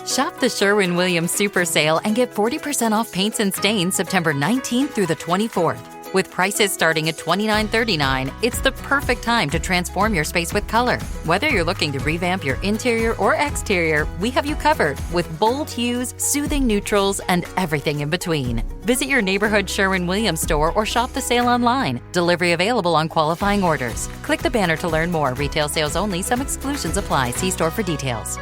Shop the Sherwin-Williams Super Sale and get 40% off paints and stains September 19th through the 24th. With prices starting at $29.39, it's the perfect time to transform your space with color. Whether you're looking to revamp your interior or exterior, we have you covered with bold hues, soothing neutrals, and everything in between. Visit your neighborhood Sherwin-Williams store or shop the sale online. Delivery available on qualifying orders. Click the banner to learn more. Retail sales only. Some exclusions apply. See store for details.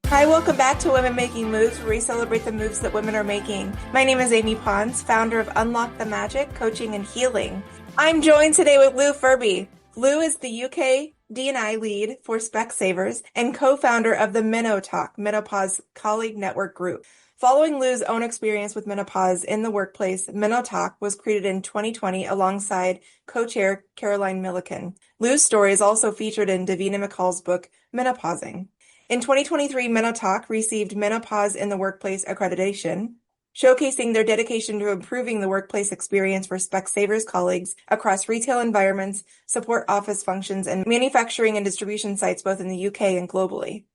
Hi, welcome back to Women Making Moves, where we celebrate the moves that women are making. My name is Amy Pons, founder of Unlock the Magic, Coaching and Healing. I'm joined today with Lou Furby. Lou is the UK D&I lead for SpecSavers and co-founder of the MenoTalk, Menopause Colleague Network Group. Following Lou's own experience with menopause in the workplace, MenoTalk was created in 2020 alongside co-chair Caroline Milliken. Lou's story is also featured in Davina McCall's book, Menopausing. In 2023, MenoTalk received Menopause in the Workplace accreditation, showcasing their dedication to improving the workplace experience for SpecSavers colleagues across retail environments, support office functions, and manufacturing and distribution sites both in the UK and globally.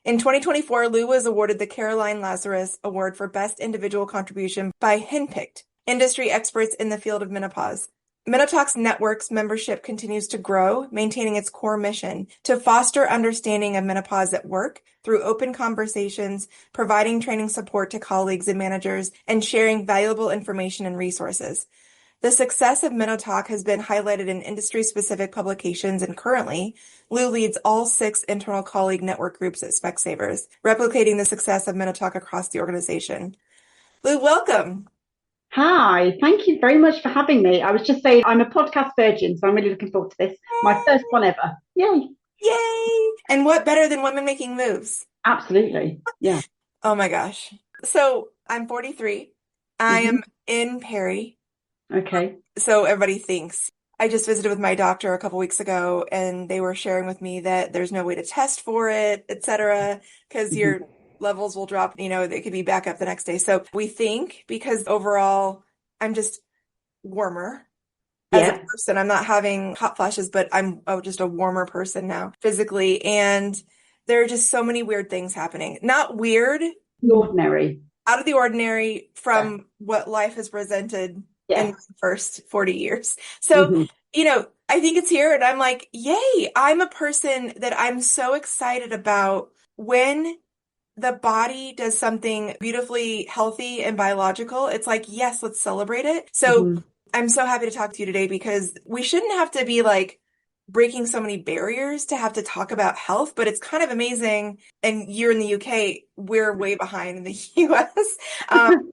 In 2024, Lou was awarded the Caroline Lazarus Award for Best Individual Contribution by Hinpicked, industry experts in the field of menopause. MenoTalk's network's membership continues to grow, maintaining its core mission to foster understanding of menopause at work through open conversations, providing training support to colleagues and managers, and sharing valuable information and resources. The success of MenoTalk has been highlighted in industry-specific publications, and currently, Lou leads all 6 internal colleague network groups at SpecSavers, replicating the success of MenoTalk across the organization. Lou, welcome. Hi, thank you very much for having me. I was just saying I'm a podcast virgin, so I'm really looking forward to this. My first one ever. Yay. Yay! And what better than women making moves? Absolutely. Yeah. Oh my gosh. So I'm 43. I am in Perry. Okay. So everybody thinks. I just visited with my doctor a couple weeks ago, and they were sharing with me that there's no way to test for it, etc., because your levels will drop, they could be back up the next day. So we think, because overall I'm just warmer as a person. I'm not having hot flashes, but I'm just a warmer person now physically. And there are just so many weird things happening. Not weird. Ordinary. Out of the ordinary from what life has presented in the first 40 years. So, I think it's here, and I'm like, yay. I'm a person that I'm so excited about when the body does something beautifully healthy and biological. It's like, yes, let's celebrate it. So I'm so happy to talk to you today, because we shouldn't have to be like breaking so many barriers to have to talk about health, but it's kind of amazing. And you're in the UK, we're way behind in the US,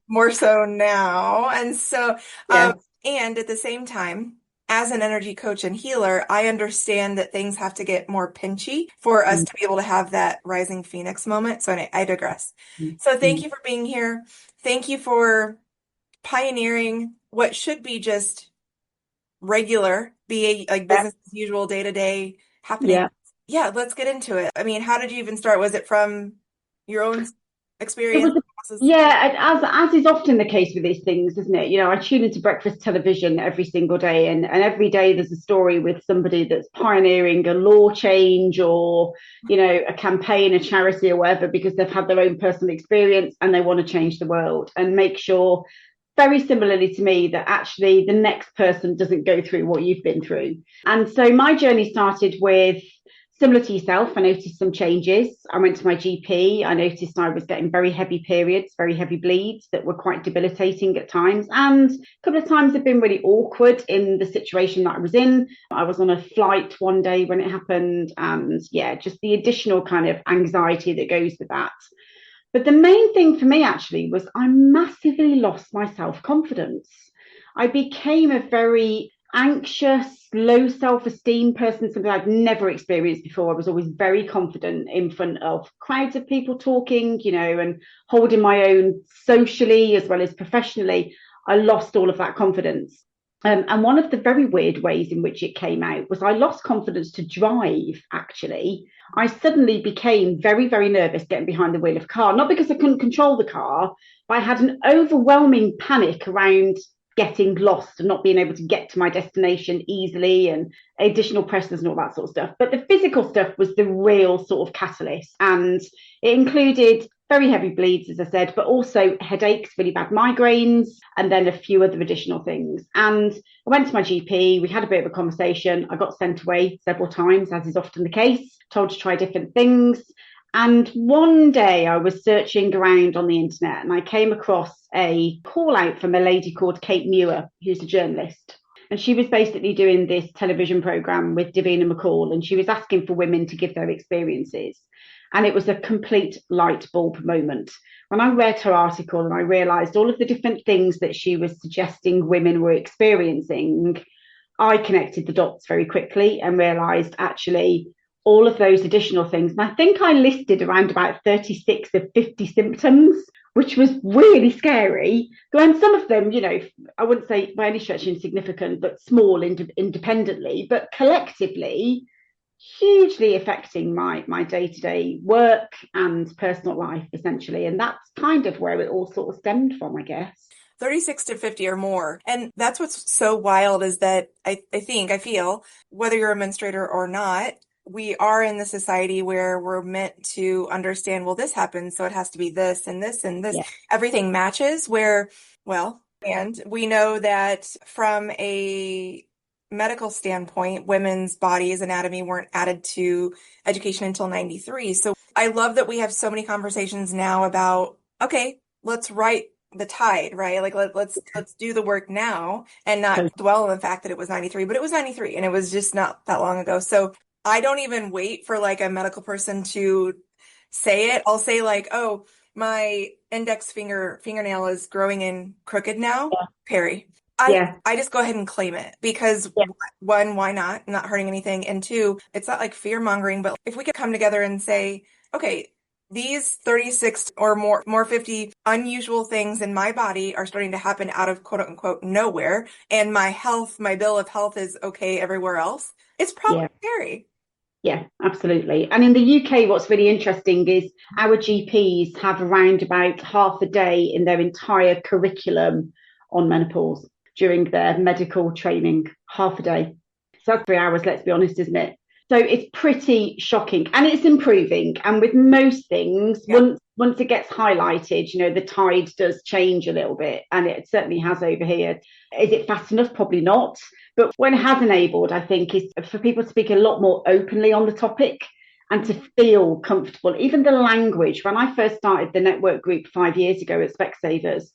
more so now. And so, and at the same time, as an energy coach and healer, I understand that things have to get more pinchy for us to be able to have that rising phoenix moment. So I digress. So thank you for being here. Thank you for pioneering what should be just regular, like business as usual, day-to-day happening. Yeah, let's get into it. I mean, how did you even start? Was it from your own experience? As is often the case with these things, isn't it? I tune into breakfast television every single day, and every day there's a story with somebody that's pioneering a law change or, a campaign, a charity or whatever, because they've had their own personal experience and they want to change the world and make sure, very similarly to me, that actually the next person doesn't go through what you've been through. And so my journey started with, similar to yourself, I noticed some changes. I went to my GP. I noticed I was getting very heavy periods, very heavy bleeds that were quite debilitating at times. And a couple of times have been really awkward in the situation that I was in. I was on a flight one day when it happened. And just the additional kind of anxiety that goes with that. But the main thing for me actually was I massively lost my self-confidence. I became a very anxious, low self-esteem person, something I'd never experienced before. I was always very confident in front of crowds of people talking, and holding my own socially as well as professionally. I lost all of that confidence. And one of the very weird ways in which it came out was I lost confidence to drive, actually. I suddenly became very, very nervous getting behind the wheel of a car, not because I couldn't control the car, but I had an overwhelming panic around getting lost and not being able to get to my destination easily, and additional pressures and all that sort of stuff. But the physical stuff was the real sort of catalyst. And it included very heavy bleeds, as I said, but also headaches, really bad migraines, and then a few other additional things. And I went to my GP, we had a bit of a conversation. I got sent away several times, as is often the case, told to try different things. And one day I was searching around on the internet and I came across a call out from a lady called Kate Muir, who's a journalist. And she was basically doing this television program with Davina McCall, and she was asking for women to give their experiences. And it was a complete light bulb moment. When I read her article and I realised all of the different things that she was suggesting women were experiencing, I connected the dots very quickly and realised actually all of those additional things. And I think I listed around about 36 of 50 symptoms, which was really scary. And some of them, I wouldn't say by any stretch insignificant, but small independently, but collectively, hugely affecting my day-to-day work and personal life, essentially. And that's kind of where it all sort of stemmed from, I guess. 36 to 50 or more. And that's what's so wild is that I feel, whether you're a menstruator or not, we are in the society where we're meant to understand, well, this happens, so it has to be this and this and this. Yeah. Everything matches and we know that from a medical standpoint, women's bodies, anatomy weren't added to education until 93. So I love that we have so many conversations now about, okay, let's write the tide, right? Like let's do the work now and not dwell on the fact that it was 93, but it was 93 and it was just not that long ago. So I don't even wait for like a medical person to say it. I'll say like, oh, my index fingernail is growing in crooked now. Yeah. Peri. I just go ahead and claim it because one, why not? I'm not hurting anything. And two, it's not like fear mongering, but if we could come together and say, okay, these 36 or more 50 unusual things in my body are starting to happen out of quote unquote nowhere. And my bill of health is okay everywhere else. It's probably scary. Yeah, absolutely. And in the UK, what's really interesting is our GPs have around about half a day in their entire curriculum on menopause during their medical training, half a day. So that's 3 hours, let's be honest, isn't it? So it's pretty shocking and it's improving. And with most things, once it gets highlighted, the tide does change a little bit. And it certainly has over here. Is it fast enough? Probably not. But when it has enabled, I think, is for people to speak a lot more openly on the topic and to feel comfortable. Even the language, when I first started the network group 5 years ago at SpecSavers,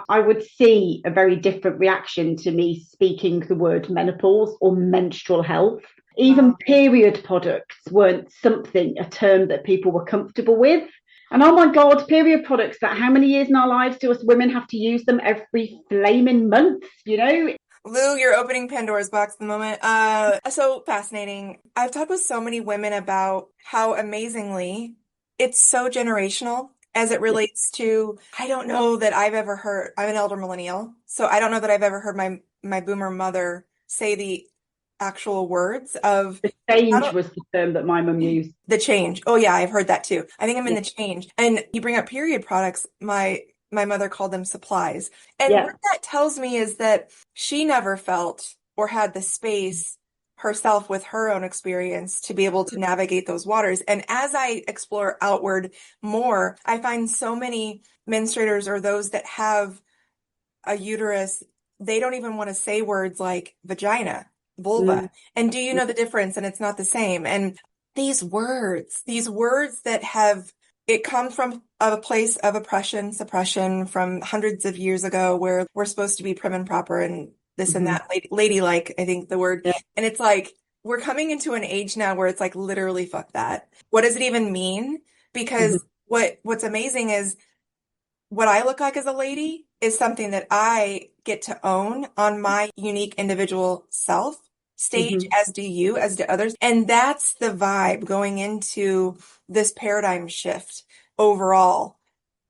I would see a very different reaction to me speaking the word menopause or menstrual health. Even period products weren't a term that people were comfortable with. And oh my God, period products, that how many years in our lives do us women have to use them every flaming month, Lou, you're opening Pandora's box at the moment. So fascinating. I've talked with so many women about how amazingly it's so generational as it relates to, I don't know that I've ever heard, I'm an elder millennial, so I don't know that I've ever heard my boomer mother say the actual words of the change was the term that my mum used. The change. Oh yeah, I've heard that too. I think I'm in the change. And you bring up period products, my mother called them supplies. And what that tells me is that she never felt or had the space herself with her own experience to be able to navigate those waters. And as I explore outward more, I find so many menstruators or those that have a uterus, they don't even want to say words like vagina, vulva. And do you know the difference? And it's not the same. And these words that have, it comes from a place of oppression, suppression from hundreds of years ago where we're supposed to be prim and proper and this and that, ladylike, I think the word. Yeah. And it's like, we're coming into an age now where it's like, literally, fuck that. What does it even mean? Because what's amazing is what I look like as a lady is something that I get to own on my unique individual self stage, as do you, as do others. And that's the vibe going into this paradigm shift overall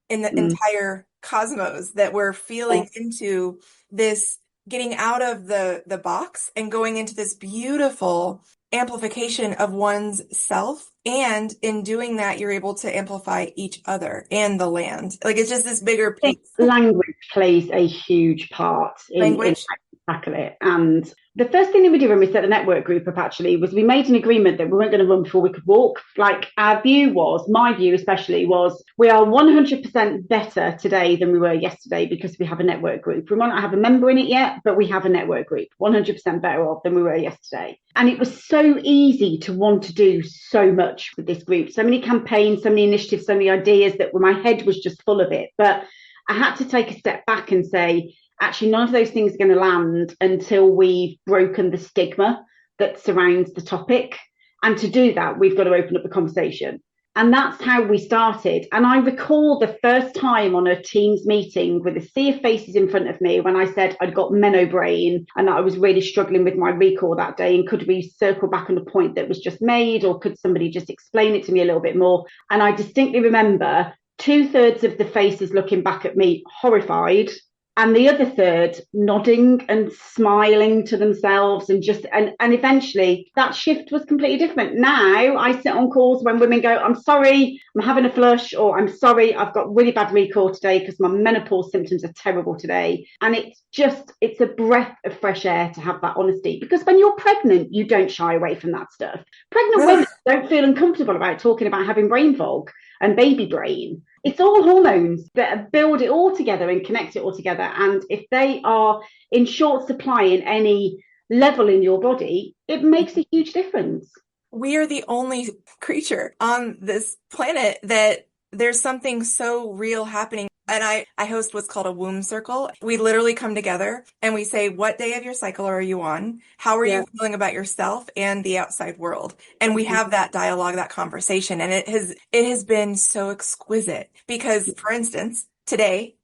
in the entire cosmos, that we're feeling into this, getting out of the box and going into this beautiful amplification of one's self. And in doing that, you're able to amplify each other and the land. Like it's just this bigger I think piece. language plays a huge part in Language. how to tackle it. And the first thing that we did when we set the network group up actually was we made an agreement that we weren't going to run before we could walk. Like our view was, my view especially was, we are 100% better today than we were yesterday because we have a network group. We might not have a member in it yet, but we have a network group, 100% better off than we were yesterday. And it was so easy to want to do so much with this group, so many campaigns, so many initiatives, so many ideas that my head was just full of it. But I had to take a step back and say, actually, none of those things are going to land until we've broken the stigma that surrounds the topic. And to do that, we've got to open up the conversation. And that's how we started. And I recall the first time on a Teams meeting with a sea of faces in front of me when I said I'd got meno brain and that I was really struggling with my recall that day. And could we circle back on a point that was just made, or could somebody just explain it to me a little bit more? And I distinctly remember 2/3 of the faces looking back at me horrified, and the other third nodding and smiling to themselves, and just and eventually that shift was completely different. Now I sit on calls when women go, I'm sorry, I'm having a flush, or I'm sorry, I've got really bad recall today because my menopause symptoms are terrible today. And it's a breath of fresh air to have that honesty, because when you're pregnant, you don't shy away from that stuff. Pregnant women don't feel uncomfortable about talking about having brain fog and baby brain. It's all hormones that build it all together and connect it all together. And if they are in short supply in any level in your body, it makes a huge difference. We are the only creature on this planet that there's something so real happening. And I host what's called a womb circle. We literally come together and we say, what day of your cycle are you on? How are you feeling about yourself and the outside world? And we have that dialogue, that conversation. And it has been so exquisite because, for instance, today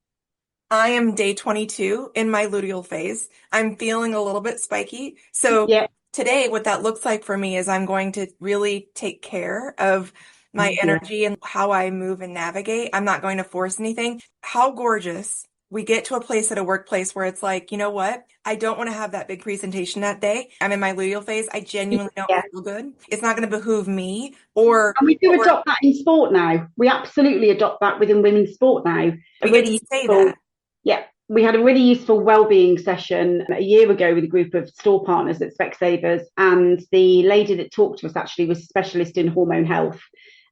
I am day 22 in my luteal phase. I'm feeling a little bit spiky. So today, what that looks like for me is I'm going to really take care of my energy and how I move and navigate. I'm not going to force anything. How gorgeous we get to a place at a workplace where it's like, you know what? I don't want to have that big presentation that day. I'm in my luteal phase. I genuinely don't feel good. It's not going to behoove me. And we do adopt that in sport now. We absolutely adopt that within women's sport now. We get to say that. Yeah. We had a really useful wellbeing session a year ago with a group of store partners at SpecSavers. And the lady that talked to us actually was a specialist in hormone health.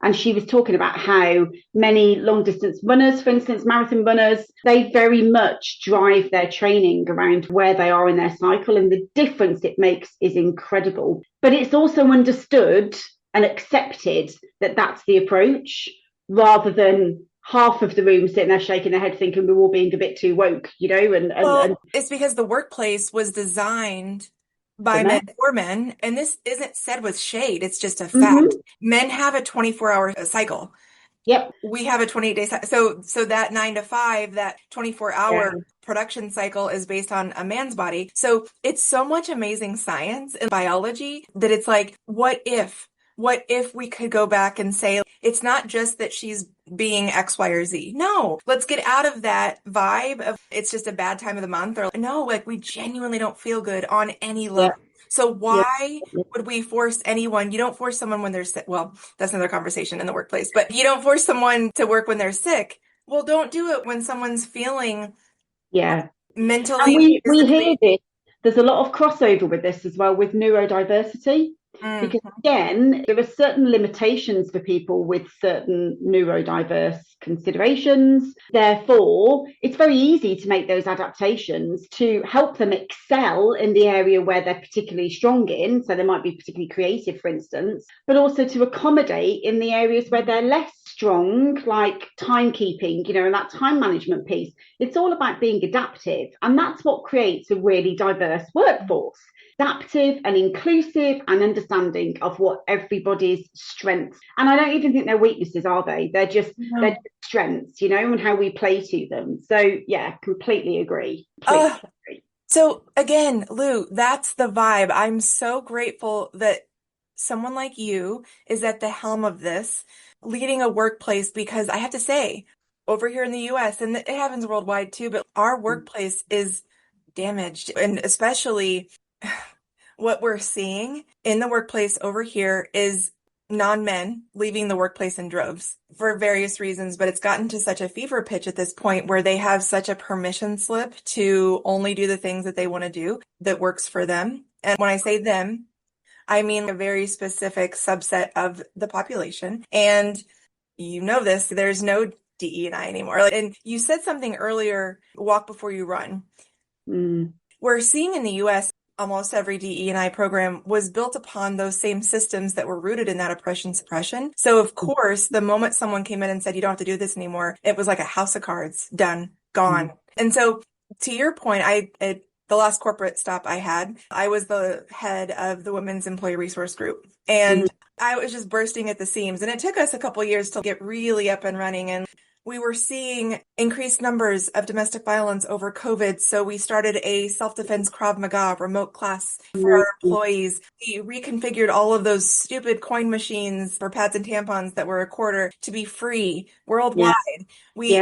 And she was talking about how many long distance runners, for instance, marathon runners, they very much drive their training around where they are in their cycle. And the difference it makes is incredible. But it's also understood and accepted that that's the approach, rather than half of the room sitting there shaking their head thinking we're all being a bit too woke, you know? And it's because the workplace was designed by men for men, and this isn't said with shade, it's just a fact. Men have a 24-hour cycle. Yep. We have a 28-day cycle. So that 9 to 5, that 24-hour production cycle is based on a man's body. So it's so much amazing science and biology that it's like, what if we could go back and say, it's not just that she's being X, Y, or Z. No, let's get out of that vibe of it's just a bad time of the month, or no, like we genuinely don't feel good on any level. So why would we force anyone? You don't force someone when they're sick. Well, that's another conversation in the workplace, but you don't force someone to work when they're sick. Well, don't do it when someone's feeling mentally. And we hear this. There's a lot of crossover with this as well with neurodiversity. Because again, there are certain limitations for people with certain neurodiverse considerations. Therefore, it's very easy to make those adaptations to help them excel in the area where they're particularly strong in. So they might be particularly creative, for instance, but also to accommodate in the areas where they're less strong, like timekeeping, you know, and that time management piece. It's all about being adaptive. And that's what creates a really diverse workforce. Adaptive and inclusive and understanding of what everybody's strengths. And I don't even think they're weaknesses, are they? They're just they're strengths, you know, and how we play to them. So yeah, completely agree. So again, Lou, that's the vibe. I'm so grateful that someone like you is at the helm of this, leading a workplace, because I have to say, over here in the US, and it happens worldwide too, but our workplace is damaged, and especially what we're seeing in the workplace over here is non-men leaving the workplace in droves for various reasons, but it's gotten to such a fever pitch at this point where they have such a permission slip to only do the things that they want to do that works for them. And when I say them, I mean a very specific subset of the population. And you know this, there's no DE&I anymore. And you said something earlier, walk before you run. We're seeing in the US, almost every DE&I program was built upon those same systems that were rooted in that oppression suppression. So of course, the moment someone came in and said, you don't have to do this anymore, it was like a house of cards, done, gone. And so to your point, the last corporate stop I had, I was the head of the Women's Employee Resource Group. And I was just bursting at the seams. And it took us a couple of years to get really up and running. And we were seeing increased numbers of domestic violence over COVID. So we started a self-defense Krav Maga remote class for our employees. We reconfigured all of those stupid coin machines for pads and tampons that were a quarter to be free worldwide. We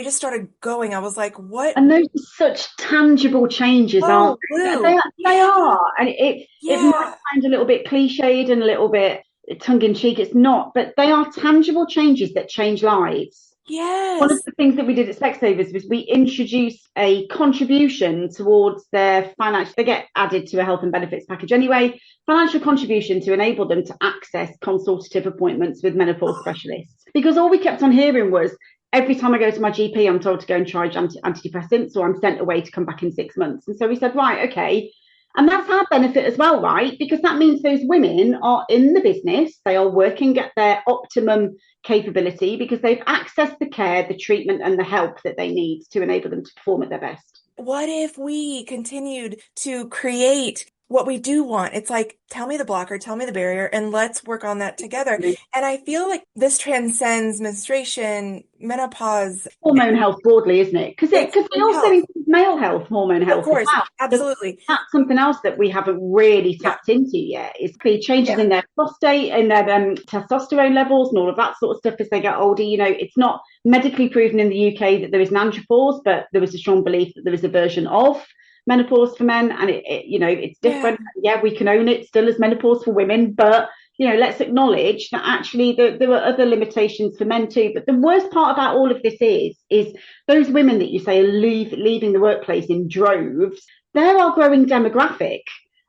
just started going. I was like, what? And those are such tangible changes, aren't they? They are. And it might sound a little bit cliched and a little bit tongue-in-cheek. It's not, but they are tangible changes that change lives. Yes. One of the things that we did at SpecSavers was we introduced a contribution towards their financial, they get added to a health and benefits package anyway, financial contribution to enable them to access consultative appointments with menopause specialists. Because all we kept on hearing was, every time I go to my GP, I'm told to go and charge antidepressants, or I'm sent away to come back in 6 months. And so we said, right, okay. And that's our benefit as well, right? Because that means those women are in the business, they are working at their optimum capability because they've accessed the care, the treatment, and the help that they need to enable them to perform at their best. What if we continued to create what we do want? It's like, tell me the blocker, tell me the barrier, and let's work on that together. And I feel like this transcends menstruation, menopause. Hormone health broadly, isn't it? Because we also include male health, hormone health. Of course, as well. absolutely. That's something else that we haven't really tapped into yet. Is changes in their prostate and their testosterone levels and all of that sort of stuff as they get older. You know, it's not medically proven in the UK that there is an andropause, but there was a strong belief that there is a version of menopause for men, and it's different. We can own it still as menopause for women, but let's acknowledge that actually there are other limitations for men too. But the worst part about all of this is those women that you say are leaving the workplace in droves. They're our growing demographic.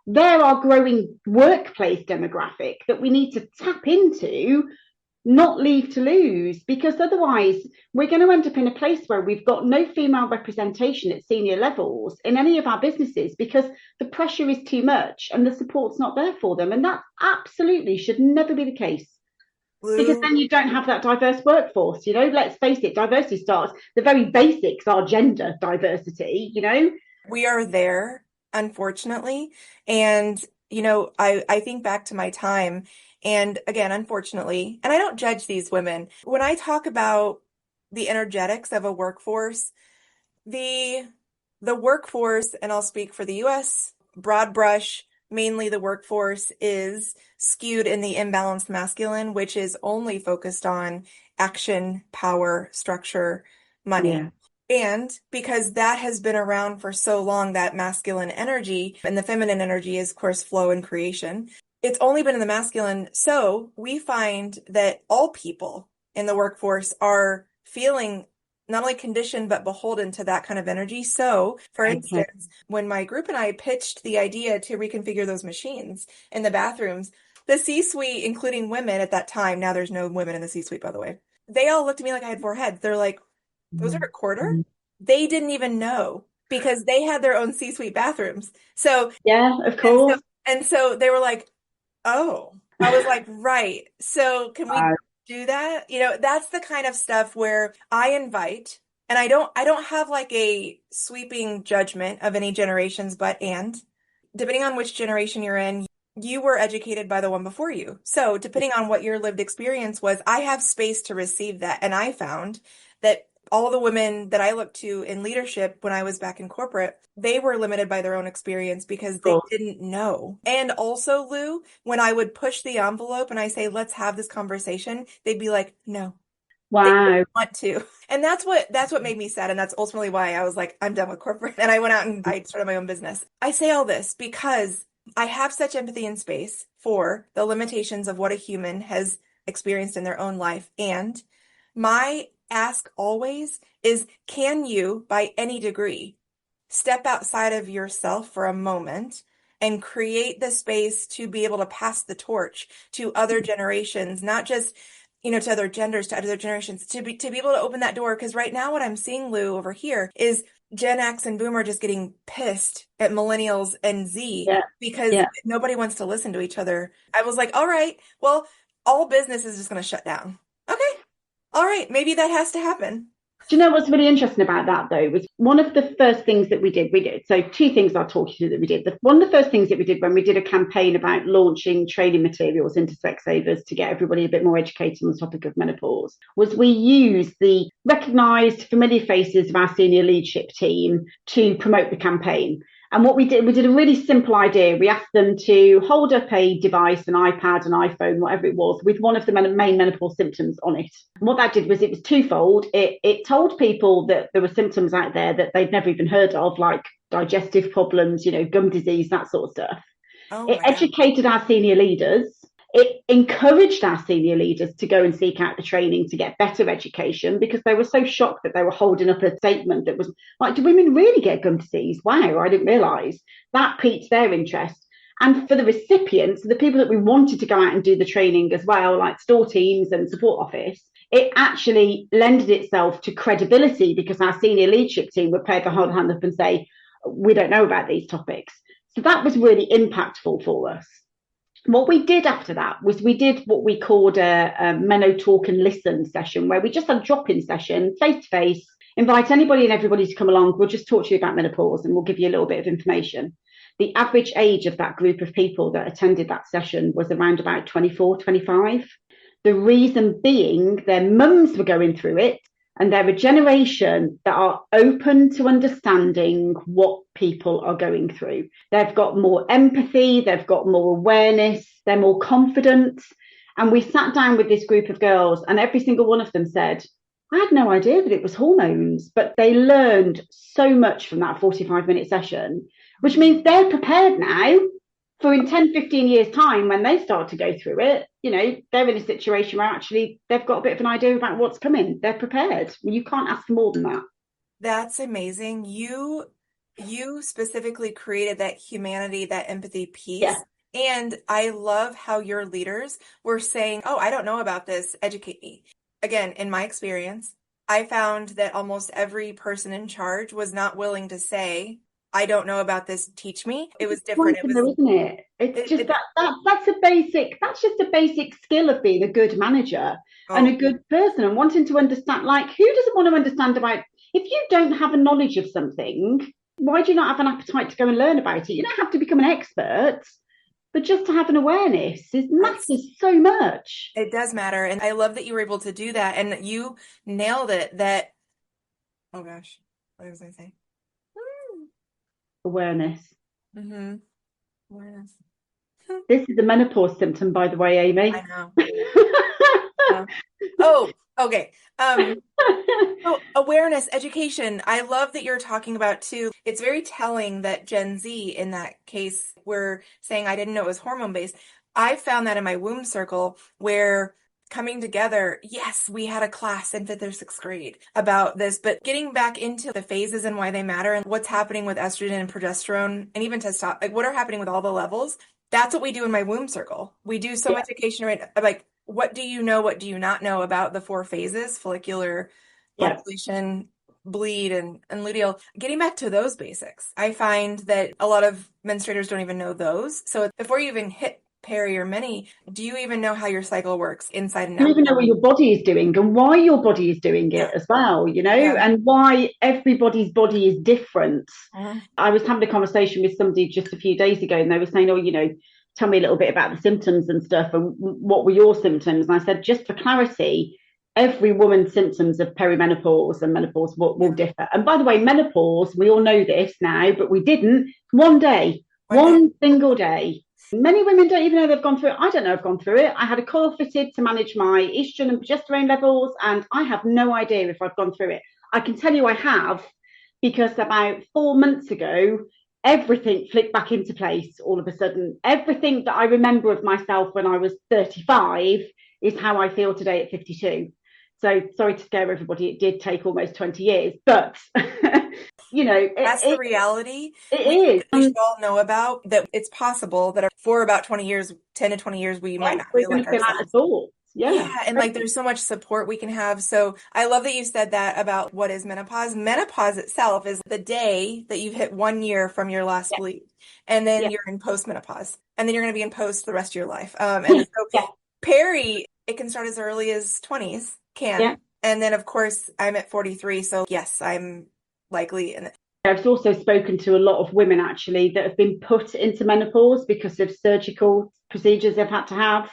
They're our growing workplace demographic that we need to tap into, not leave to lose, because otherwise we're going to end up in a place where we've got no female representation at senior levels in any of our businesses because the pressure is too much and the support's not there for them. And that absolutely should never be the case. Because then you don't have that diverse workforce. Let's face it, diversity starts, the very basics are gender diversity. We are there, unfortunately. And I think back to my time. And again, unfortunately, and I don't judge these women. When I talk about the energetics of a workforce, the workforce, and I'll speak for the US, broad brush, mainly the workforce is skewed in the imbalanced masculine, which is only focused on action, power, structure, money. Yeah. And because that has been around for so long, that masculine energy, and the feminine energy is, of course, flow and creation. It's only been in the masculine. So we find that all people in the workforce are feeling not only conditioned, but beholden to that kind of energy. So, for instance, when my group and I pitched the idea to reconfigure those machines in the bathrooms, the C-suite, including women at that time, now there's no women in the C-suite, by the way, they all looked at me like I had 4 heads. They're like, those are a quarter? They didn't even know because they had their own C-suite bathrooms. So, yeah, of course. And so they were like, oh, I was like, right. So can we do that? That's the kind of stuff where I invite, and I don't have like a sweeping judgment of any generations, and depending on which generation you're in, you were educated by the one before you. So depending on what your lived experience was, I have space to receive that. And I found that all the women that I looked to in leadership when I was back in corporate, they were limited by their own experience because they didn't know. And also, Lou, when I would push the envelope and I say, let's have this conversation, they'd be like, no. Wow. They didn't want to. And that's what made me sad. And that's ultimately why I was like, I'm done with corporate. And I went out and I started my own business. I say all this because I have such empathy and space for the limitations of what a human has experienced in their own life. And my ask always is, can you, by any degree, step outside of yourself for a moment and create the space to be able to pass the torch to other generations, not just, to other genders, to other generations, to be able to open that door. Because right now, what I'm seeing, Lou, over here is Gen X and Boomer just getting pissed at millennials and Z Yeah, because yeah. nobody wants to listen to each other. I was like, all right, well, all business is just going to shut down. Okay. All right. Maybe that has to happen. Do you know what's really interesting about that, though, was one of the first things that we did. So two things I'll talk you through that we did. One of the first things that we did when we did a campaign about launching training materials into SpecSavers to get everybody a bit more educated on the topic of menopause was we used the recognised familiar faces of our senior leadership team to promote the campaign. And what we did a really simple idea. We asked them to hold up a device, an iPad, an iPhone, whatever it was, with one of the main menopause symptoms on it. And what that did was it was twofold. It told people that there were symptoms out there that they'd never even heard of, like digestive problems, gum disease, that sort of stuff. Oh It my God. educated our senior leaders. It encouraged our senior leaders to go and seek out the training to get better education because they were so shocked that they were holding up a statement that was like, do women really get gum disease? Wow, I didn't realise. That piqued their interest. And for the recipients, the people that we wanted to go out and do the training as well, like store teams and support office, it actually lended itself to credibility because our senior leadership team would put their hand up and say, we don't know about these topics. So that was really impactful for us. What we did after that was we did what we called a MenoTalk and listen session, where we just had a drop-in session, face-to-face, invite anybody and everybody to come along. We'll just talk to you about menopause and we'll give you a little bit of information. The average age of that group of people that attended that session was around about 24, 25. The reason being their mums were going through it, and they're a generation that are open to understanding what people are going through. They've got more empathy, they've got more awareness, they're more confident. And we sat down with this group of girls, and every single one of them said, I had no idea that it was hormones, but they learned so much from that 45-minute session, which means they're prepared now for in 10, 15 years' time, when they start to go through it, they're in a situation where actually they've got a bit of an idea about what's coming. They're prepared. You can't ask for more than that. That's amazing. You specifically created that humanity, that empathy piece. Yeah. And I love how your leaders were saying, oh, I don't know about this. Educate me. Again, in my experience, I found that almost every person in charge was not willing to say, I don't know about this. Teach me. It was different. It was, isn't it? It's just that's just a basic skill of being a good manager and a good person and wanting to understand. Like, who doesn't want to understand about, if you don't have a knowledge of something, why do you not have an appetite to go and learn about it? You don't have to become an expert, but just to have an awareness matters so much. It does matter. And I love that you were able to do that. And you nailed it. Oh gosh, what was I saying? Awareness. Mm-hmm. Awareness. This is a menopause symptom, by the way, Amy. I know. Oh, okay. Awareness, education. I love that you're talking about too. It's very telling that Gen Z, in that case, were saying, I didn't know it was hormone based. I found that in my womb circle where coming together, yes, we had a class in 5th or 6th grade about this, but getting back into the phases and why they matter and what's happening with estrogen and progesterone and even testosterone, like what are happening with all the levels. That's what we do in my womb circle. We do so much education, right? Like, what do you know? What do you not know about the 4 phases, follicular, ovulation, bleed, and luteal? Getting back to those basics. I find that a lot of menstruators don't even know those. So before you even hit peri or meni, do you even know how your cycle works inside and out? You even know what your body is doing and why your body is doing it as well, and why everybody's body is different. I was having a conversation with somebody just a few days ago, and they were saying, tell me a little bit about the symptoms and stuff, and what were your symptoms? And I said, just for clarity, every woman's symptoms of perimenopause and menopause will differ. And by the way, menopause, we all know this now, but we didn't. One single day. Many women don't even know they've gone through it. I don't know I've gone through it. I had a coil fitted to manage my estrogen and progesterone levels, and I have no idea if I've gone through it. I can tell you I have, because about 4 months ago, everything flicked back into place all of a sudden. Everything that I remember of myself when I was 35 is how I feel today at 52. So sorry to scare everybody, it did take almost 20 years, but that's the reality. We It should all know about that. It's possible that for about 20 years, 10 to 20 years, we might not we're feel going like to feel out of ourselves. thoughts. Yeah, and like there's so much support we can have. So I love that you said that about what is menopause. Menopause itself is the day that you've hit 1 year from your last bleed, and then you're in postmenopause, and then you're going to be in post the rest of your life. And so peri, it can start as early as 20s, and then of course I'm at 43, so yes, I'm likely in it. I've also spoken to a lot of women actually that have been put into menopause because of surgical procedures they've had to have.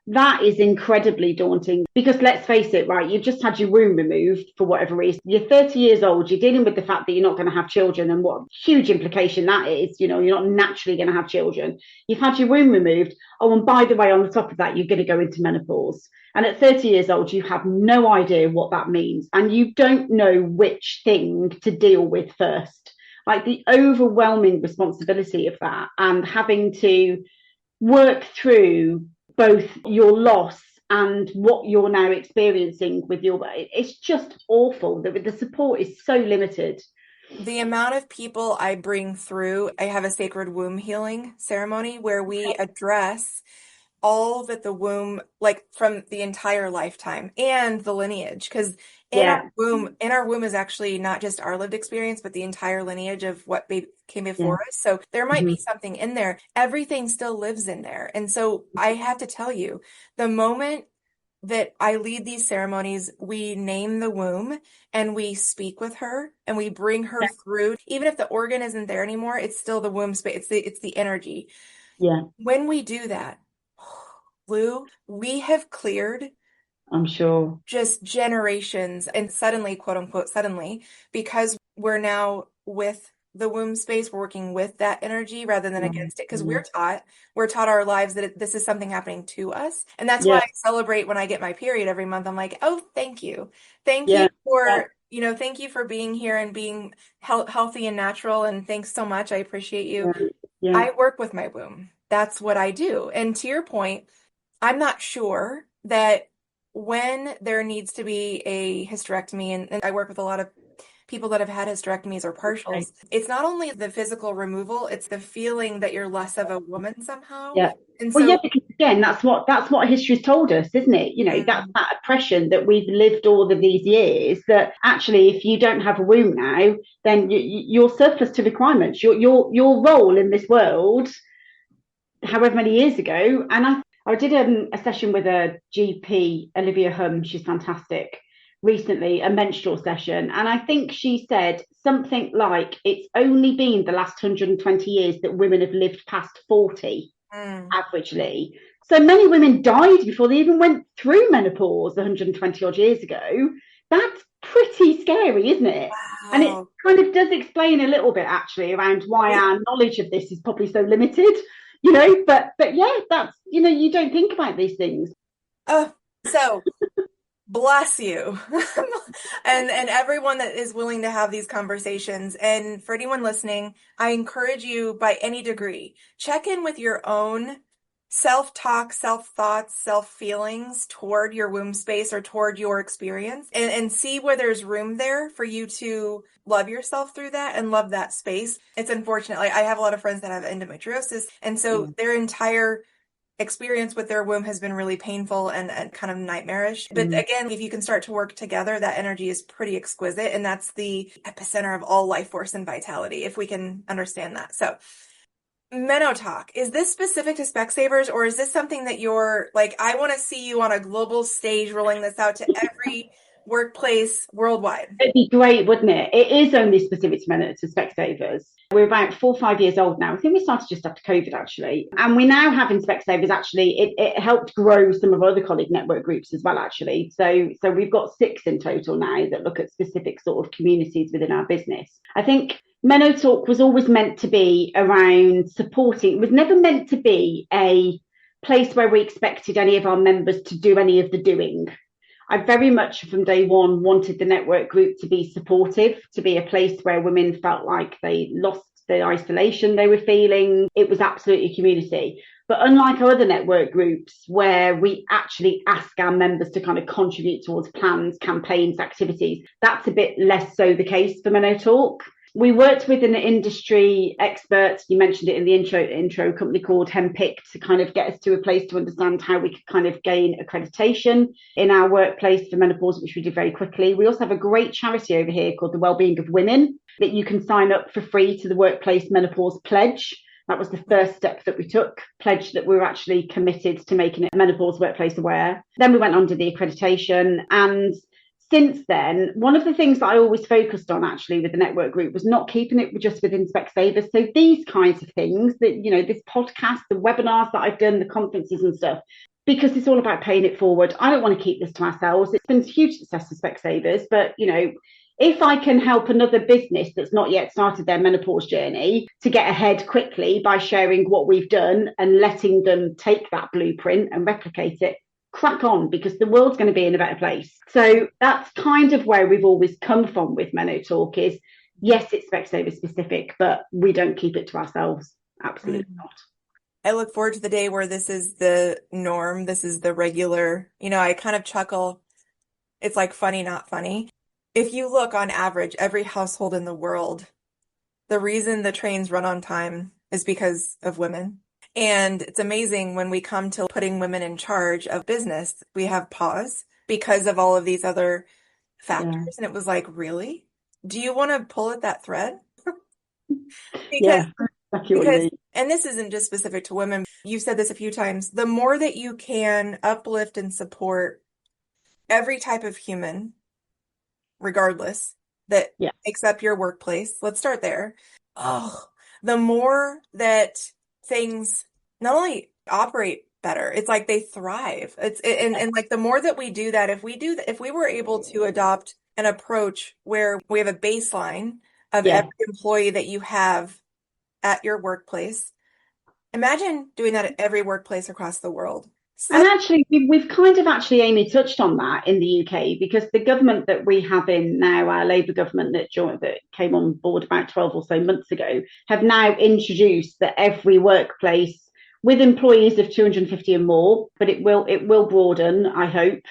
That is incredibly daunting because let's face it, right? You've just had your womb removed for whatever reason. You're 30 years old. You're dealing with the fact that you're not going to have children and what huge implication that is. You're not naturally going to have children. You've had your womb removed. Oh, and by the way, on the top of that, you're going to go into menopause. And at 30 years old, you have no idea what that means. And you don't know which thing to deal with first. Like the overwhelming responsibility of that and having to work through both your loss and what you're now experiencing with it's just awful. The support is so limited. The amount of people I bring through, I have a sacred womb healing ceremony where we address all that the womb, like from the entire lifetime and the lineage, because our womb is actually not just our lived experience, but the entire lineage of what came before us. So there might be something in there. Everything still lives in there. And so I have to tell you, the moment that I lead these ceremonies, we name the womb and we speak with her and we bring her through. Even if the organ isn't there anymore, it's still the womb space. It's the energy. Yeah. When we do that, Lou, we have cleared, I'm sure, just generations, and suddenly, quote unquote, suddenly, because we're now with the womb space, we're working with that energy rather than against it, because we're taught our lives that this is something happening to us. And that's why I celebrate when I get my period every month. I'm like, oh, thank you. Thank you for, thank you for being here and being healthy and natural. And thanks so much. I appreciate you. I work with my womb. That's what I do. And to your point, I'm not sure that when there needs to be a hysterectomy, and I work with a lot of people that have had hysterectomies or partials, it's not only the physical removal, it's the feeling that you're less of a woman somehow. Yeah. And because again, that's what history's told us, isn't it? That's that oppression that we've lived all of these years, that actually if you don't have a womb now, then you're surplus to requirements. Your role in this world, however many years ago, and I did a session with a GP, Olivia Hum, she's fantastic, recently, a menstrual session. And I think she said something like, it's only been the last 120 years that women have lived past 40, averagely. So many women died before they even went through menopause 120 odd years ago. That's pretty scary, isn't it? Wow. And it kind of does explain a little bit, actually, around why our knowledge of this is probably so limited. But yeah, that's, you don't think about these things. So bless you. and everyone that is willing to have these conversations. And for anyone listening, I encourage you by any degree, check in with your own self-talk, self-thoughts, self-feelings toward your womb space or toward your experience, and see where there's room there for you to love yourself through that and love that space. It's unfortunate. Like, I have a lot of friends that have endometriosis, and so their entire experience with their womb has been really painful and kind of nightmarish. But again, if you can start to work together, that energy is pretty exquisite, and that's the epicenter of all life force and vitality, if we can understand that. So MenoTalk, is this specific to SpecSavers, or is this something that you're like, I want to see you on a global stage rolling this out to every workplace worldwide? It'd be great, wouldn't it? It is only specific to SpecSavers. We're about 4 or 5 years old now. I think we started just after COVID, actually. And we now have in SpecSavers, actually, it helped grow some of our other colleague network groups as well, actually. So we've got 6 in total now that look at specific sort of communities within our business. I think MenoTalk was always meant to be around supporting. It was never meant to be a place where we expected any of our members to do any of the doing. I very much from day one wanted the network group to be supportive, to be a place where women felt like they lost the isolation they were feeling. It was absolutely community. But unlike our other network groups, where we actually ask our members to kind of contribute towards plans, campaigns, activities, that's a bit less so the case for MenoTalk. We worked with an industry expert, you mentioned it in the intro company called Hempick, to kind of get us to a place to understand how we could kind of gain accreditation in our workplace for menopause, which we did very quickly. We also have a great charity over here called the Wellbeing of Women that you can sign up for free to the Workplace Menopause Pledge. That was the first step that we took, pledge that we were actually committed to making it menopause workplace aware. Then we went on to the accreditation. And since then, one of the things that I always focused on actually with the network group was not keeping it just within SpecSavers. So these kinds of things that, you know, this podcast, the webinars that I've done, the conferences and stuff, because it's all about paying it forward. I don't want to keep this to ourselves. It's been a huge success for SpecSavers, but, you know, if I can help another business that's not yet started their menopause journey to get ahead quickly by sharing what we've done and letting them take that blueprint and replicate it, crack on, because the world's going to be in a better place. So that's kind of where we've always come from with MenoTalk is, yes, it's SpecSavers specific, but we don't keep it to ourselves. Absolutely not. I look forward to the day where this is the norm. This is the regular, you know, I kind of chuckle. It's like funny, not funny. If you look on average, every household in the world, the reason the trains run on time is because of women. And it's amazing when we come to putting women in charge of business, we have pause because of all of these other factors. Yeah. And it was like, really? Do you want to pull at that thread? because, and this isn't just specific to women. You've said this a few times. The more that you can uplift and support every type of human, regardless, that makes up your workplace. Let's start there. Oh, the more that things not only operate better, it's like they thrive. And like the more that we do that, if we were able to adopt an approach where we have a baseline of every employee that you have at your workplace, imagine doing that at every workplace across the world. And actually, we've kind of actually, Amy, touched on that in the UK, because the government that we have in now, our Labour government that came on board about 12 or so months ago, have now introduced that every workplace with employees of 250 and more, but it will broaden, I hope,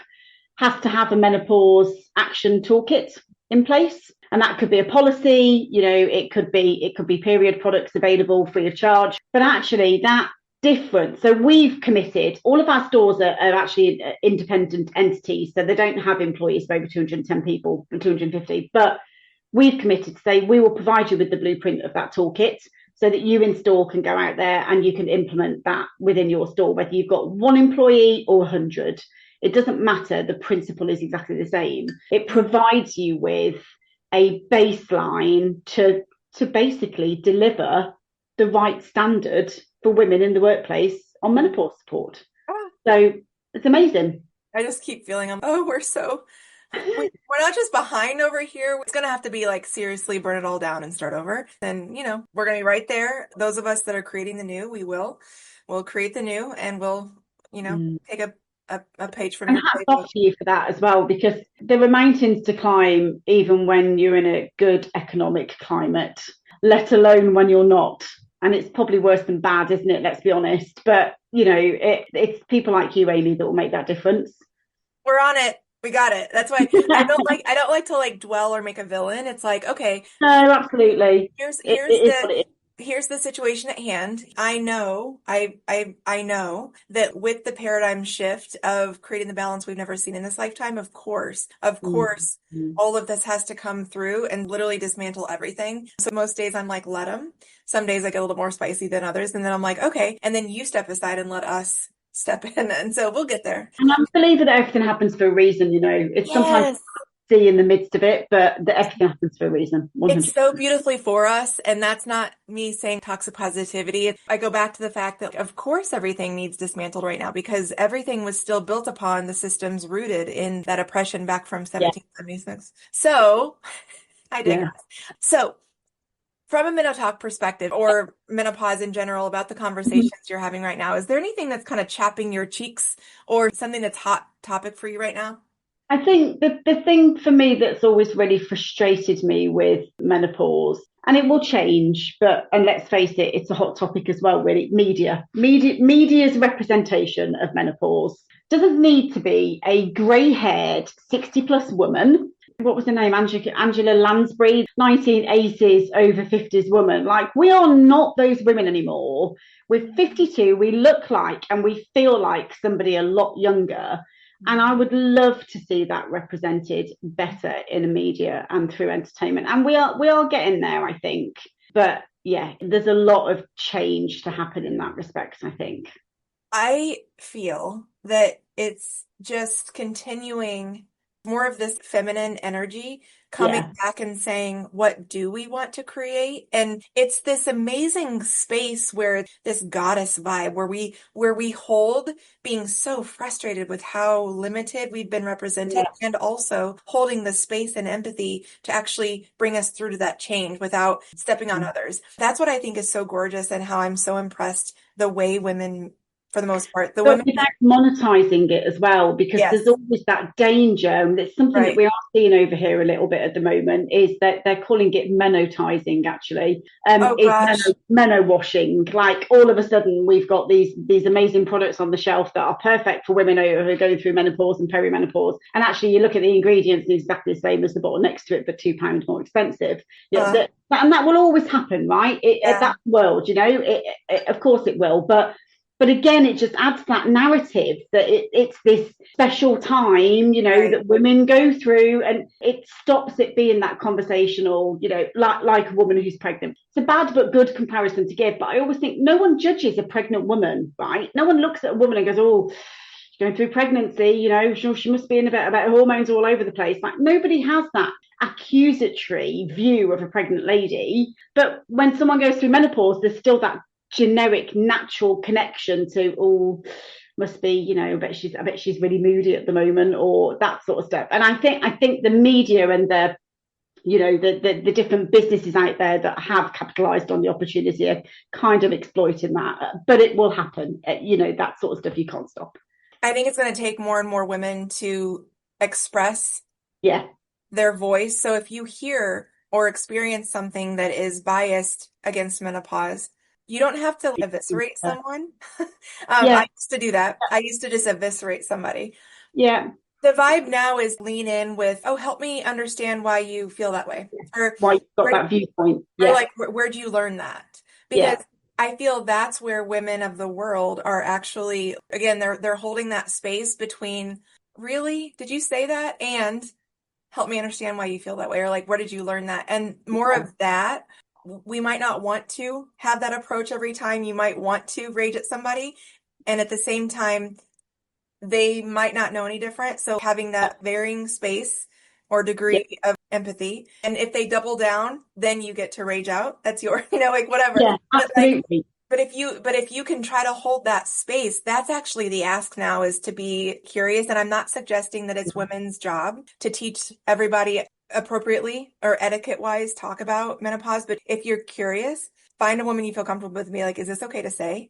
has to have a menopause action toolkit in place. And that could be a policy, you know, it could be period products available free of charge. But actually that different. So we've committed, all of our stores are actually independent entities, so they don't have employees of over 210 people and 250, but we've committed to say we will provide you with the blueprint of that toolkit so that you in store can go out there and you can implement that within your store, whether you've got one employee or 100. It doesn't matter, the principle is exactly the same. It provides you with a baseline to basically deliver the right standard for women in the workplace on menopause support. So it's amazing. I just keep feeling, we're not just behind over here. It's going to have to be like, seriously, burn it all down and start over. And, you know, we're going to be right there. Those of us that are creating the new, we'll create the new, and we'll, you know, take a page from your hats off to you for that as well, because there are mountains to climb even when you're in a good economic climate, let alone when you're not. And it's probably worse than bad, isn't it? Let's be honest. But, you know, it's people like you, Amy, that will make that difference. We're on it. We got it. That's why I don't like to like dwell or make a villain. It's like, okay. No, absolutely. Here's the situation at hand. I know that with the paradigm shift of creating the balance we've never seen in this lifetime, of course, all of this has to come through and literally dismantle everything. So most days I'm like, let them. Some days I get a little more spicy than others. And then I'm like, okay. And then you step aside and let us step in. And so we'll get there. And I'm a believer that everything happens for a reason, you know. It's sometimes see in the midst of it, but everything happens for a reason. 100%. It's so beautifully for us, and that's not me saying toxic positivity. I go back to the fact that, of course, everything needs dismantled right now, because everything was still built upon the systems rooted in that oppression back from 1776. So, I digress. Yeah. So, from a MenoTalk perspective, or menopause in general, about the conversations you're having right now, is there anything that's kind of chapping your cheeks, or something that's hot topic for you right now? I think the thing for me that's always really frustrated me with menopause And it will change, and let's face it, it's a hot topic as well, really. Media's representation of menopause doesn't need to be a grey-haired 60-plus woman. What was her name? Angela Lansbury, 1980s, over 50s woman. Like, we are not those women anymore. We're 52, we look like and we feel like somebody a lot younger. And I would love to see that represented better in the media and through entertainment. And we are getting there, I think. But yeah, there's a lot of change to happen in that respect, I think. I feel that it's just continuing more of this feminine energy coming back and saying, what do we want to create? And it's this amazing space where this goddess vibe, where we hold being so frustrated with how limited we've been represented, and also holding the space and empathy to actually bring us through to that change without stepping on others. That's what I think is so gorgeous, and how I'm so impressed the way women, for the most part, but without monetizing it as well, because there's always that danger, and it's something that we are seeing over here a little bit at the moment, is that they're calling it menotizing, actually. Meno washing. Like, all of a sudden we've got these amazing products on the shelf that are perfect for women who are going through menopause and perimenopause, and actually you look at the ingredients, and exactly the same as the bottle next to it, but £2 more expensive. And that will always happen, right? That world, of course it will, but again, it just adds that narrative that it's this special time, that women go through, and it stops it being that conversational, like a woman who's pregnant. It's a bad but good comparison to give, but I always think no one judges a pregnant woman, right? No one looks at a woman and goes, oh, she's going through pregnancy, she must be in about hormones all over the place. Like, nobody has that accusatory view of a pregnant lady. But when someone goes through menopause, there's still that generic natural connection to, must be, I bet she's really moody at the moment, or that sort of stuff. And I think the media and the different businesses out there that have capitalized on the opportunity are kind of exploiting that, but it will happen. That sort of stuff you can't stop. I think it's going to take more and more women to express their voice. So if you hear or experience something that is biased against menopause, you don't have to eviscerate someone. I used to do that. I used to just eviscerate somebody. Yeah. The vibe now is lean in with, oh, help me understand why you feel that way. Or why you've got that viewpoint. Yeah. Or like, where'd you learn that? Because I feel that's where women of the world are actually, again, they're holding that space between, really? Did you say that? And help me understand why you feel that way. Or like, where did you learn that? And more of that. We might not want to have that approach every time. You might want to rage at somebody, and at the same time, they might not know any different. So having that varying space or degree of empathy, and if they double down, then you get to rage out. That's your, like, whatever. Yeah, absolutely. But if you can try to hold that space, that's actually the ask now, is to be curious. And I'm not suggesting that it's women's job to teach everybody appropriately or etiquette wise talk about menopause, but if you're curious, find a woman you feel comfortable with, and be like, is this okay to say?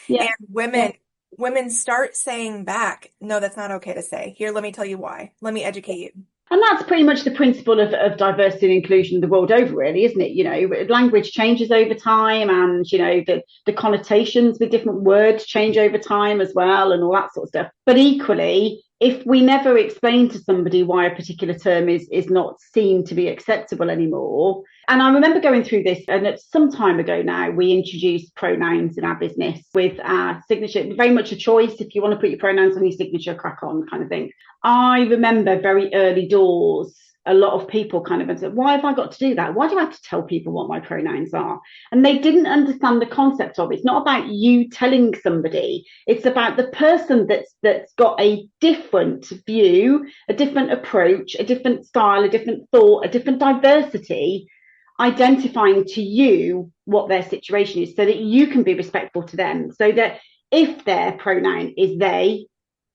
And women start saying back, no, that's not okay to say. Here, let me tell you why. Let me educate you. And that's pretty much the principle of diversity and inclusion the world over, really, isn't it? Language changes over time, and, the connotations with different words change over time as well, and all that sort of stuff. But equally, if we never explain to somebody why a particular term is not seen to be acceptable anymore. And I remember going through this, and it's some time ago now, we introduced pronouns in our business with our signature, very much a choice. If you want to put your pronouns on your signature, crack on, kind of thing. I remember very early doors, a lot of people kind of said, why have I got to do that? Why do I have to tell people what my pronouns are? And they didn't understand the concept of it. It's not about you telling somebody. It's about the person that's got a different view, a different approach, a different style, a different thought, a different diversity, identifying to you what their situation is, so that you can be respectful to them. So that if their pronoun is they,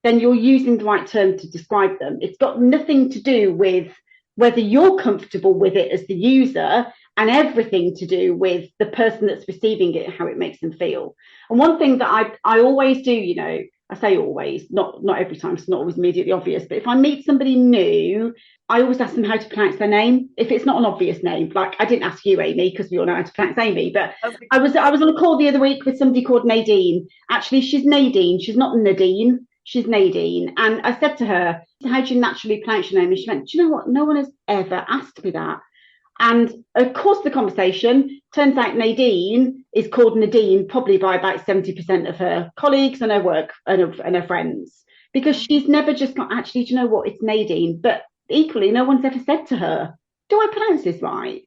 then you're using the right term to describe them. It's got nothing to do with whether you're comfortable with it as the user, and everything to do with the person that's receiving it, how it makes them feel. And one thing that I always do, I say always, not every time, it's not always immediately obvious, but if I meet somebody new, I always ask them how to pronounce their name. If it's not an obvious name, like I didn't ask you, Amy, because we all know how to pronounce Amy, but I was on a call the other week with somebody called Nadine. Actually, she's Nadine. She's not Nadine. She's Nadine. And I said to her, how do you naturally pronounce your name? And she went, do you know what? No one has ever asked me that. And of course, the conversation turns out Nadine is called Nadine probably by about 70% of her colleagues and her work and her friends, because she's never just got, actually, do you know what? It's Nadine. But equally, no one's ever said to her, do I pronounce this right?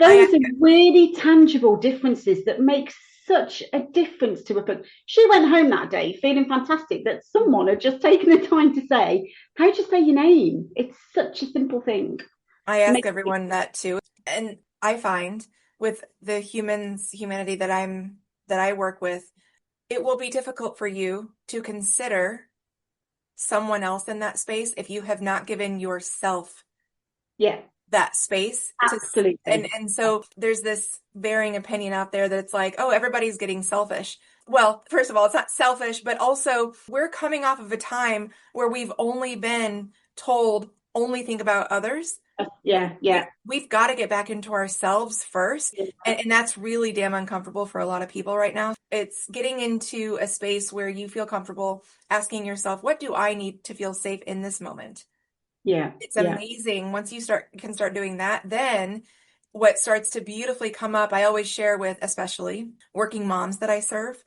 Those are really tangible differences that make such a difference to her. She went home that day feeling fantastic that someone had just taken the time to say, how do you say your name? It's such a simple thing. I ask everyone that too. And I find with the humanity that I work with, it will be difficult for you to consider someone else in that space if you have not given yourself that space. Absolutely. And so there's this varying opinion out there that it's like, oh, everybody's getting selfish. Well, first of all, it's not selfish, but also we're coming off of a time where we've only been told only think about others. We've got to get back into ourselves first. And that's really damn uncomfortable for a lot of people right now. It's getting into a space where you feel comfortable asking yourself, what do I need to feel safe in this moment? It's amazing. Once you can start doing that, then what starts to beautifully come up, I always share with, especially working moms that I serve.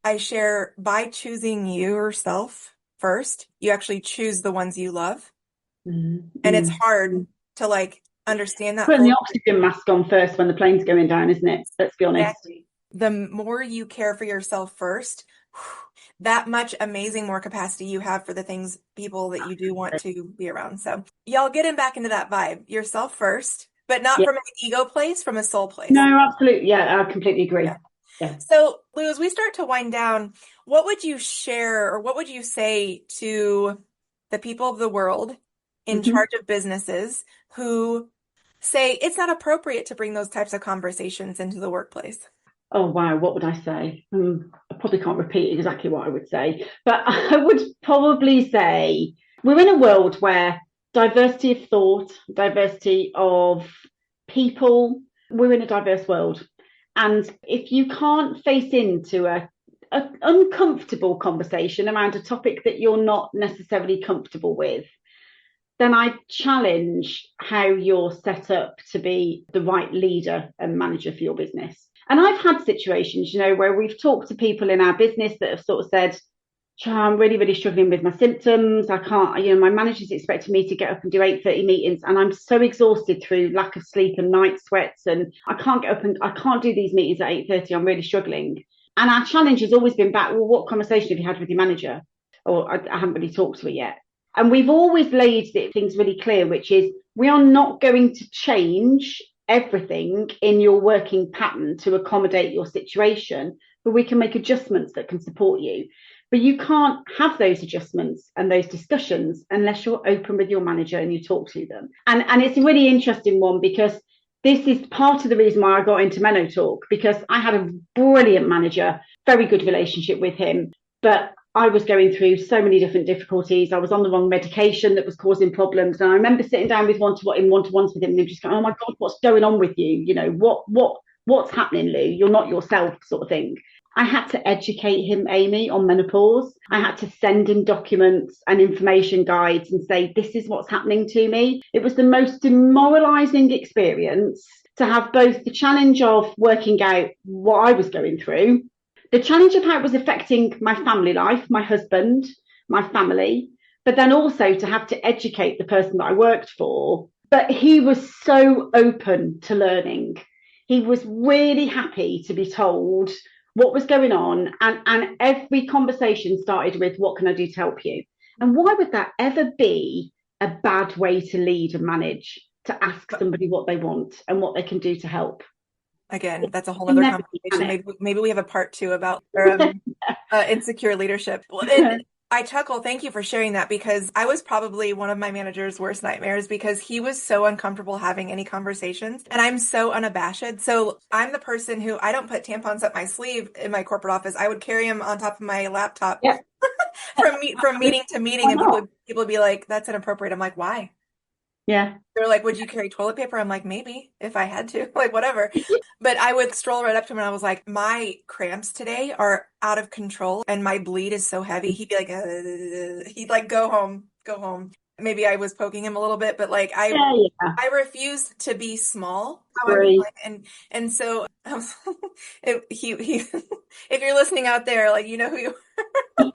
I share, by choosing yourself first, you actually choose the ones you love. And it's hard to like understand that. Putting the oxygen mask on first when the plane's going down, isn't it? Let's be honest. Exactly. The more you care for yourself first, that much amazing more capacity you have for the people that you do want to be around. So y'all getting back into that vibe, yourself first, but not from an ego place, from a soul place. No, absolutely. Yeah, I completely agree. So Lou, as we start to wind down, what would you share or what would you say to the people of the world in charge of businesses who say it's not appropriate to bring those types of conversations into the workplace? Oh, wow. What would I say? I probably can't repeat exactly what I would say, but I would probably say we're in a world where diversity of thought, diversity of people, we're in a diverse world. And if you can't face into an uncomfortable conversation around a topic that you're not necessarily comfortable with, then I challenge how you're set up to be the right leader and manager for your business. And I've had situations, where we've talked to people in our business that have sort of said, I'm really, really struggling with my symptoms. I can't, my manager's expecting me to get up and do 8:30 meetings. And I'm so exhausted through lack of sleep and night sweats. And I can't get up and I can't do these meetings at 8:30. I'm really struggling. And our challenge has always been back, well, what conversation have you had with your manager? Or I haven't really talked to her yet. And we've always laid things really clear, which is we are not going to change everything in your working pattern to accommodate your situation, but we can make adjustments that can support you. But you can't have those adjustments and those discussions unless you're open with your manager and you talk to them. And it's a really interesting one, because this is part of the reason why I got into MenoTalk, because I had a brilliant manager, very good relationship with him, but I was going through so many different difficulties. I was on the wrong medication that was causing problems. And I remember sitting down with one-to-ones with him and him just going, oh my God, what's going on with you? What's happening, Lou? You're not yourself, sort of thing. I had to educate him, Amy, on menopause. I had to send him documents and information guides and say, this is what's happening to me. It was the most demoralizing experience to have both the challenge of working out what I was going through, the challenge of how it was affecting my family life, my husband, my family, but then also to have to educate the person that I worked for. But he was so open to learning. He was really happy to be told what was going on. And every conversation started with, what can I do to help you? And why would that ever be a bad way to lead and manage, to ask somebody what they want and what they can do to help? Again, that's a whole other conversation. Maybe we have a part 2 about insecure leadership. I chuckle. Thank you for sharing that because I was probably one of my manager's worst nightmares because he was so uncomfortable having any conversations and I'm so unabashed. So I'm the person who I don't put tampons up my sleeve in my corporate office. I would carry them on top of my laptop Yeah. from meeting to meeting Why and not? people would be like, that's inappropriate. I'm like, why? Yeah. They're like, would you carry toilet paper? I'm like, maybe if I had to, like whatever. But I would stroll right up to him and I was like, my cramps today are out of control and my bleed is so heavy. He'd be like, he'd like, go home, go home. Maybe I was poking him a little bit, but like Yeah, yeah. I refused to be small. How I was Agree. like, and so he if you're listening out there, like you know who you and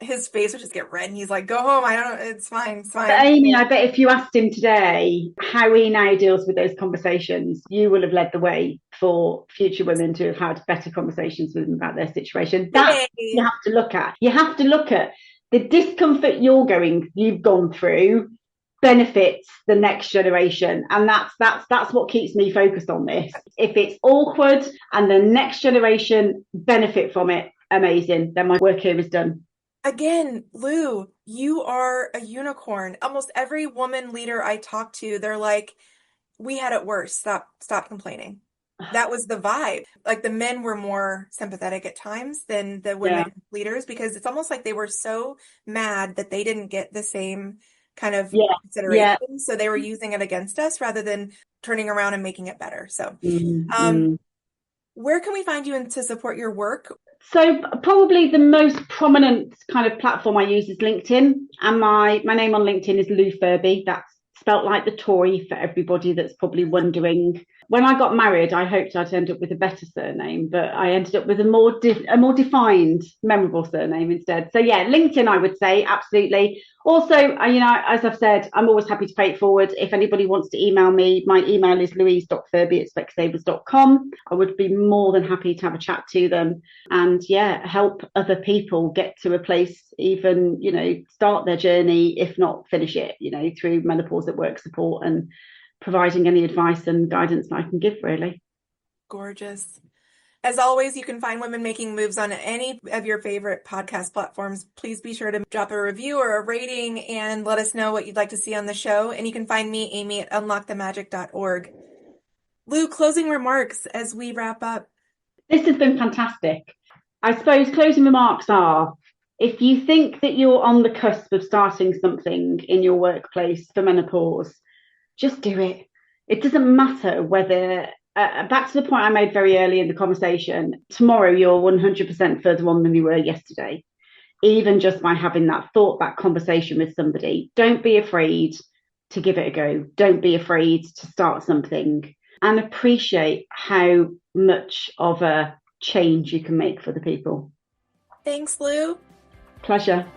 his face would just get red and he's like, go home. I don't know. It's fine. It's But fine. Amy, I bet if you asked him today how he now deals with those conversations, you will have led the way for future women to have had better conversations with him about their situation. That's what Hey. you have to look at. You have to look at the discomfort you've gone through benefits the next generation, and that's what keeps me focused on this. If it's awkward and the next generation benefit from it, amazing, then my work here is done. Again, Lou, you are a unicorn. Almost every woman leader I talk to, they're like, we had it worse. Stop complaining. That was the vibe. Like the men were more sympathetic at times than the Yeah, women leaders because it's almost like they were so mad that they didn't get the same kind of yeah, yeah. consideration. So they were using it against us rather than turning around and making it better. So, um, Mm-hmm. where can we find you and to support your work? So probably the most prominent kind of platform I use is LinkedIn, and my name on LinkedIn is Lou Furby. That's spelt like the toy for everybody that's probably wondering. When I got married, I hoped I'd end up with a better surname, but I ended up with a more defined, memorable surname instead. So yeah, LinkedIn, I would say absolutely. Also, as I've said, I'm always happy to pay it forward. If anybody wants to email me, my email is louise.furby@SpecSavers.com. I would be more than happy to have a chat to them and help other people get to a place, even, start their journey, if not finish it, through menopause at work support and providing any advice and guidance that I can give, really. Gorgeous. As always, you can find Women Making Moves on any of your favorite podcast platforms. Please be sure to drop a review or a rating and let us know what you'd like to see on the show. And you can find me, Amy, at unlockthemagic.org. Lou, closing remarks as we wrap up. This has been fantastic. I suppose closing remarks are, if you think that you're on the cusp of starting something in your workplace for menopause, just do it. It doesn't matter whether, back to the point I made very early in the conversation, tomorrow you're 100% further on than you were yesterday. Even just by having that thought, that conversation with somebody, don't be afraid to give it a go. Don't be afraid to start something, and appreciate how much of a change you can make for the people. Thanks, Lou. Pleasure.